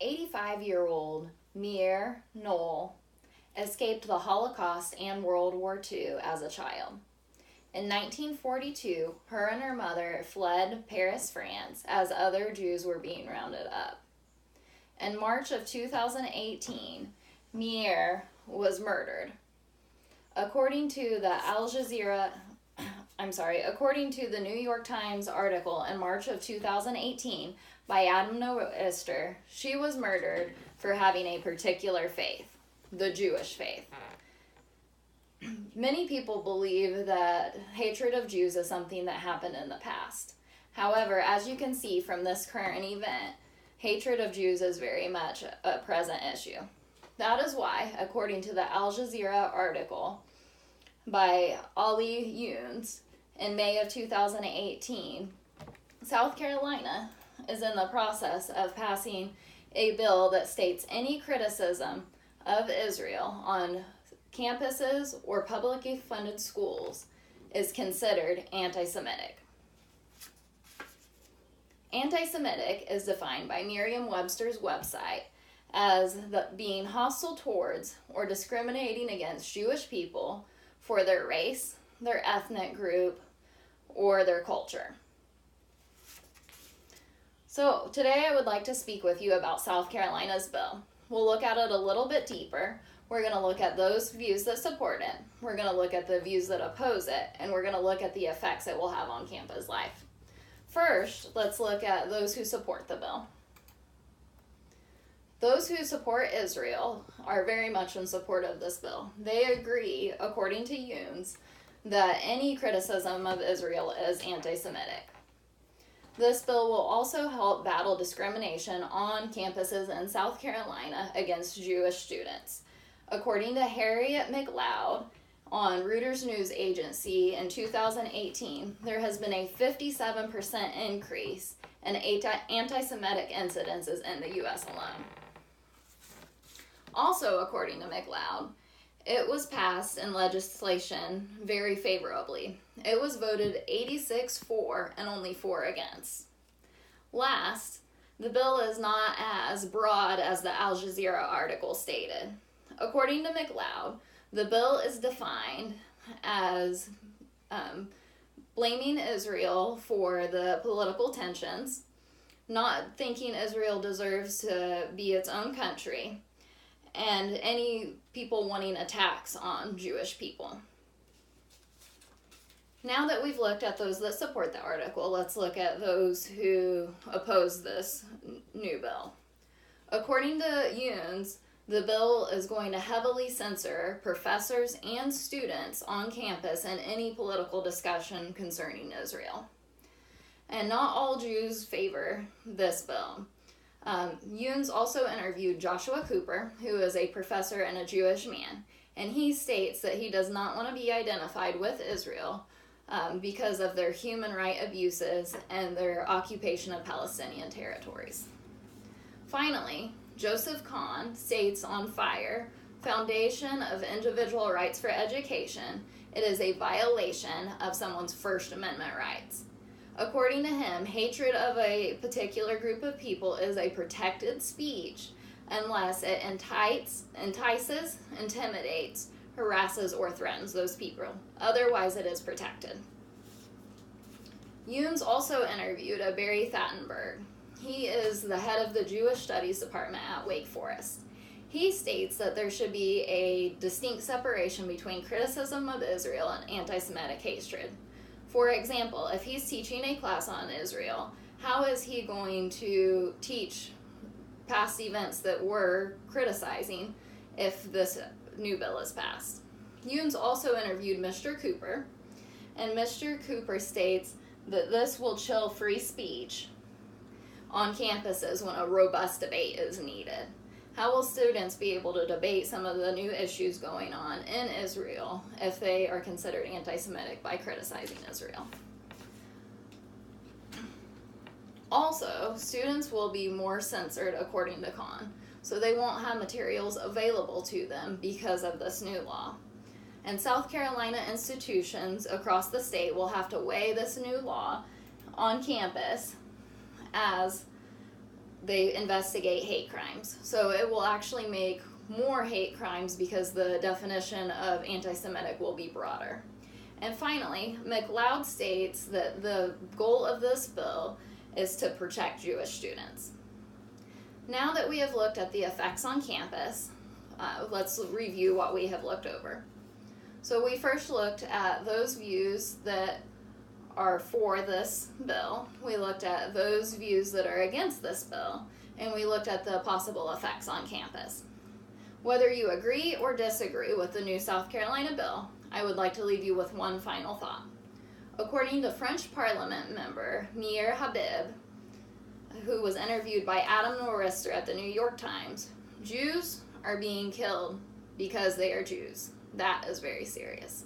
85-year-old Meir Knoll escaped the Holocaust and World War II as a child. In 1942, her and her mother fled Paris, France, as other Jews were being rounded up. In March of 2018, Meir was murdered. According to the New York Times article in March of 2018 by Adam Noester, she was murdered for having a particular faith, the Jewish faith. Many people believe that hatred of Jews is something that happened in the past. However, as you can see from this current event, hatred of Jews is very much a present issue. That is why, according to the Al Jazeera article by Ali Younes in May of 2018, South Carolina is in the process of passing a bill that states any criticism of Israel on campuses or publicly funded schools is considered anti-Semitic. Anti-Semitic is defined by Merriam-Webster's website as being hostile towards or discriminating against Jewish people for their race, their ethnic group, or their culture. So today I would like to speak with you about South Carolina's bill. We'll look at it a little bit deeper. We're going to look at those views that support it. We're going to look at the views that oppose it, and we're going to look at the effects it will have on campus life. First, let's look at those who support the bill. Those who support Israel are very much in support of this bill. They agree, according to Younes, that any criticism of Israel is anti-Semitic. This bill will also help battle discrimination on campuses in South Carolina against Jewish students. According to Harriet McLeod on Reuters News Agency in 2018, there has been a 57% increase in anti-Semitic incidences in the U.S. alone. Also, according to McLeod, it was passed in legislation very favorably. It was voted 86 for and only 4 against. Last, the bill is not as broad as the Al Jazeera article stated. According to McLeod, the bill is defined as blaming Israel for the political tensions, not thinking Israel deserves to be its own country, and any people wanting attacks on Jewish people. Now that we've looked at those that support the article, let's look at those who oppose this new bill. According to Younes, the bill is going to heavily censor professors and students on campus in any political discussion concerning Israel. And not all Jews favor this bill. Younes also interviewed Joshua Cooper, who is a professor and a Jewish man, and he states that he does not want to be identified with Israel because of their human rights abuses and their occupation of Palestinian territories. Finally, Joseph Kahn states on FIRE, Foundation of Individual Rights for Education, it is a violation of someone's First Amendment rights. According to him, hatred of a particular group of people is a protected speech unless it entices, intimidates, harasses, or threatens those people. Otherwise, it is protected. Younes also interviewed a Barry Thatenberg. He is the head of the Jewish Studies Department at Wake Forest. He states that there should be a distinct separation between criticism of Israel and anti-Semitic hatred. For example, if he's teaching a class on Israel, how is he going to teach past events that we're criticizing if this new bill is passed? Younes also interviewed Mr. Cooper, and Mr. Cooper states that this will chill free speech on campuses when a robust debate is needed. How will students be able to debate some of the new issues going on in Israel if they are considered anti-Semitic by criticizing Israel? Also, students will be more censored according to Kahn, so they won't have materials available to them because of this new law. And South Carolina institutions across the state will have to weigh this new law on campus as they investigate hate crimes. So it will actually make more hate crimes because the definition of anti-Semitic will be broader. And finally, McLeod states that the goal of this bill is to protect Jewish students. Now that we have looked at the effects on campus, let's review what we have looked over. So we first looked at those views that are for this bill, we looked at those views that are against this bill, and we looked at the possible effects on campus. Whether you agree or disagree with the new South Carolina bill, I would like to leave you with one final thought. According to French Parliament member Meir Habib, who was interviewed by Adam Norister at the New York Times, Jews are being killed because they are Jews. That is very serious.